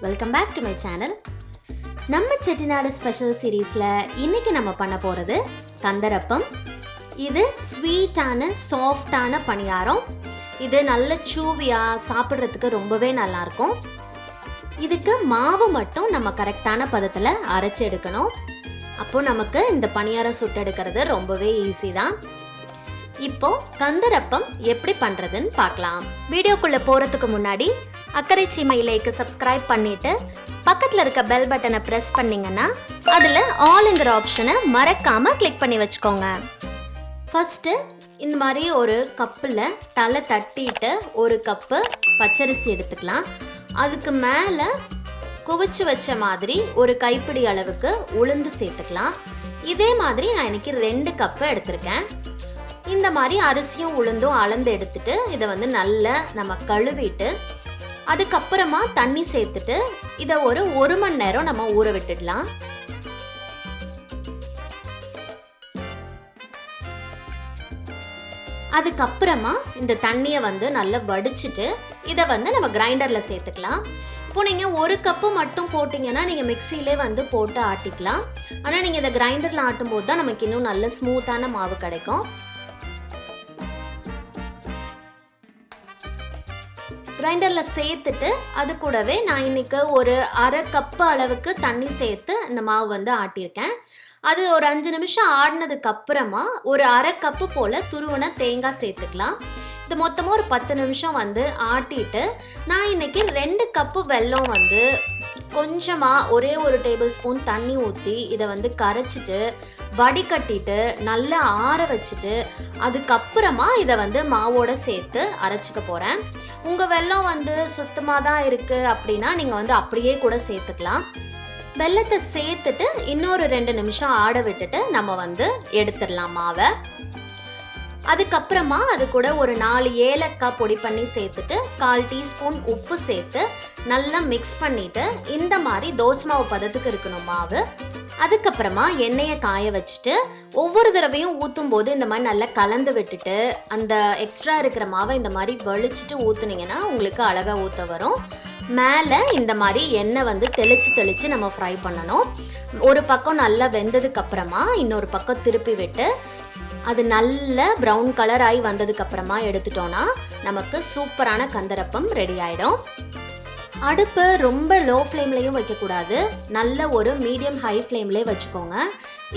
Welcome back to my channel. நம்ம Chettinad special சீரீஸில் இன்றைக்கி நம்ம பண்ண போகிறது கந்தரப்பம். இது ஸ்வீட்டான சாஃப்டான பணியாரம். இது நல்ல சூவியாக சாப்பிட்றதுக்கு ரொம்பவே நல்லாயிருக்கும். இதுக்கு மாவு மட்டும் நம்ம கரெக்டான பதத்தில் அரைச்சி எடுக்கணும். அப்போது நமக்கு இந்த பணியாரம் சுட்டெடுக்கிறது ரொம்பவே ஈஸி தான். இப்போ கந்தரப்பம் எப்படி பண்ணுறதுன்னு பார்க்கலாம். வீடியோக்குள்ளே போகிறதுக்கு முன்னாடி அக்கறை சீமையிலேக்கு சப்ஸ்கிரைப் பண்ணிவிட்டு பக்கத்தில் இருக்க பெல் பட்டனை ப்ரெஸ் பண்ணிங்கன்னா அதில் ஆல்ங்கிற ஆப்ஷனை மறக்காமல் கிளிக் பண்ணி வச்சுக்கோங்க. ஃபஸ்ட்டு இந்த மாதிரி ஒரு கப்பில் தலை தட்டிட்டு ஒரு கப்பு பச்சரிசி எடுத்துக்கலாம். அதுக்கு மேலே குவிச்சு வச்ச மாதிரி ஒரு கைப்பிடி அளவுக்கு உளுந்து சேர்த்துக்கலாம். இதே மாதிரி நான் இன்றைக்கி 2 கப்பு எடுத்திருக்கேன். இந்த மாதிரி அரிசியும் உளுந்தும் அளந்து எடுத்துட்டு இதை நல்லா நம்ம கழுவிட்டு அதுக்கப்புறமா தண்ணி சேர்த்துட்டு இதை ஒரு 1 மணி நேரம் நம்ம ஊற விட்டுடலாம். அதுக்கப்புறமா இந்த தண்ணியை நல்லா வடிச்சிட்டு இதை நம்ம கிரைண்டரில் சேர்த்துக்கலாம். இப்போ நீங்கள் 1 கப்பு மட்டும் போட்டிங்கன்னா நீங்கள் மிக்சியிலே போட்டு ஆட்டிக்கலாம். ஆனால் நீங்கள் இதை கிரைண்டரில் ஆட்டும் போது தான் நமக்கு இன்னும் நல்ல ஸ்மூத்தான மாவு கிடைக்கும். கிரைண்டரில் சேர்த்துட்டு அது கூடவே நான் இன்றைக்கி ஒரு 1/2 கப்பு அளவுக்கு தண்ணி சேர்த்து இந்த மாவு ஆட்டியிருக்கேன். அது ஒரு 5 நிமிஷம் ஆடினதுக்கு அப்புறமா ஒரு 1/2 கப்பு போல் துருவன தேங்காய் சேர்த்துக்கலாம். இது மொத்தமாக ஒரு 10 நிமிஷம் ஆட்டிட்டு நான் இன்றைக்கி 2 கப்பு வெல்லம் கொஞ்சமாக ஒரே ஒரு டேபிள் ஸ்பூன் தண்ணி ஊற்றி இதை கரைச்சிட்டு வடிகட்டிட்டு நல்லா ஆற வச்சுட்டு அதுக்கப்புறமா இதை மாவோடு சேர்த்து அரைச்சிக்க போகிறேன். உங்கள் வெல்லம் சுத்தமாக தான் இருக்குது அப்படின்னா நீங்கள் அப்படியே கூட சேர்த்துக்கலாம். வெல்லத்தை சேர்த்துட்டு இன்னொரு 2 நிமிஷம் ஆட விட்டுட்டு நம்ம எடுத்துடலாம் மாவை. அதுக்கப்புறமா அது கூட ஒரு 4 ஏலக்காய் பொடி பண்ணி சேர்த்துட்டு 1/4 டீஸ்பூன் உப்பு சேர்த்து நல்லா மிக்ஸ் பண்ணிவிட்டு இந்த மாதிரி தோசை மாவு பதத்துக்கு இருக்கணும் மாவு. அதுக்கப்புறமா எண்ணெயை காய வச்சுட்டு ஒவ்வொரு தடவையும் ஊற்றும் போது இந்த மாதிரி நல்லா கலந்து விட்டுட்டு அந்த எக்ஸ்ட்ரா இருக்கிற மாவை இந்த மாதிரி வலிச்சிட்டு ஊற்றுனீங்கன்னா உங்களுக்கு அழகாக ஊற்ற வரும். மேலே இந்த மாதிரி எண்ணெய் தெளித்து நம்ம ஃப்ரை பண்ணணும். ஒரு பக்கம் நல்லா வெந்ததுக்கப்புறமா இன்னொரு பக்கம் திருப்பி விட்டு அது நல்ல ப்ரௌன் கலர் ஆகி வந்ததுக்கப்புறமா எடுத்துட்டோன்னா நமக்கு சூப்பரான கந்தரப்பம் ரெடி ஆகிடும். அடுப்பு ரொம்ப லோ ஃப்ளேம்லேயும் வைக்கக்கூடாது, நல்ல ஒரு மீடியம் ஹை ஃப்ளேம்லேயே வச்சுக்கோங்க.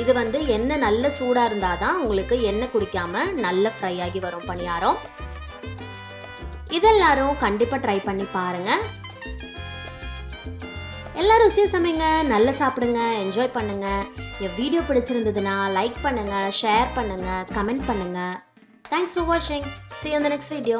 இது எண்ணெய் நல்ல சூடாக இருந்தால் தான் உங்களுக்கு எண்ணெய் குடிக்காமல் நல்ல ஃப்ரை ஆகி வரும் பணியாரம். இதெல்லாரும் கண்டிப்பாக ட்ரை பண்ணி பாருங்கள். எல்லாரும் ருசியாக சமைங்க, நல்லா சாப்பிடுங்க, என்ஜாய் பண்ணுங்கள். என் வீடியோ பிடிச்சிருந்ததுன்னா லைக் பண்ணுங்கள், ஷேர் பண்ணுங்கள், கமெண்ட் பண்ணுங்கள். தேங்க்ஸ் ஃபார் வாட்சிங். See you in the next video.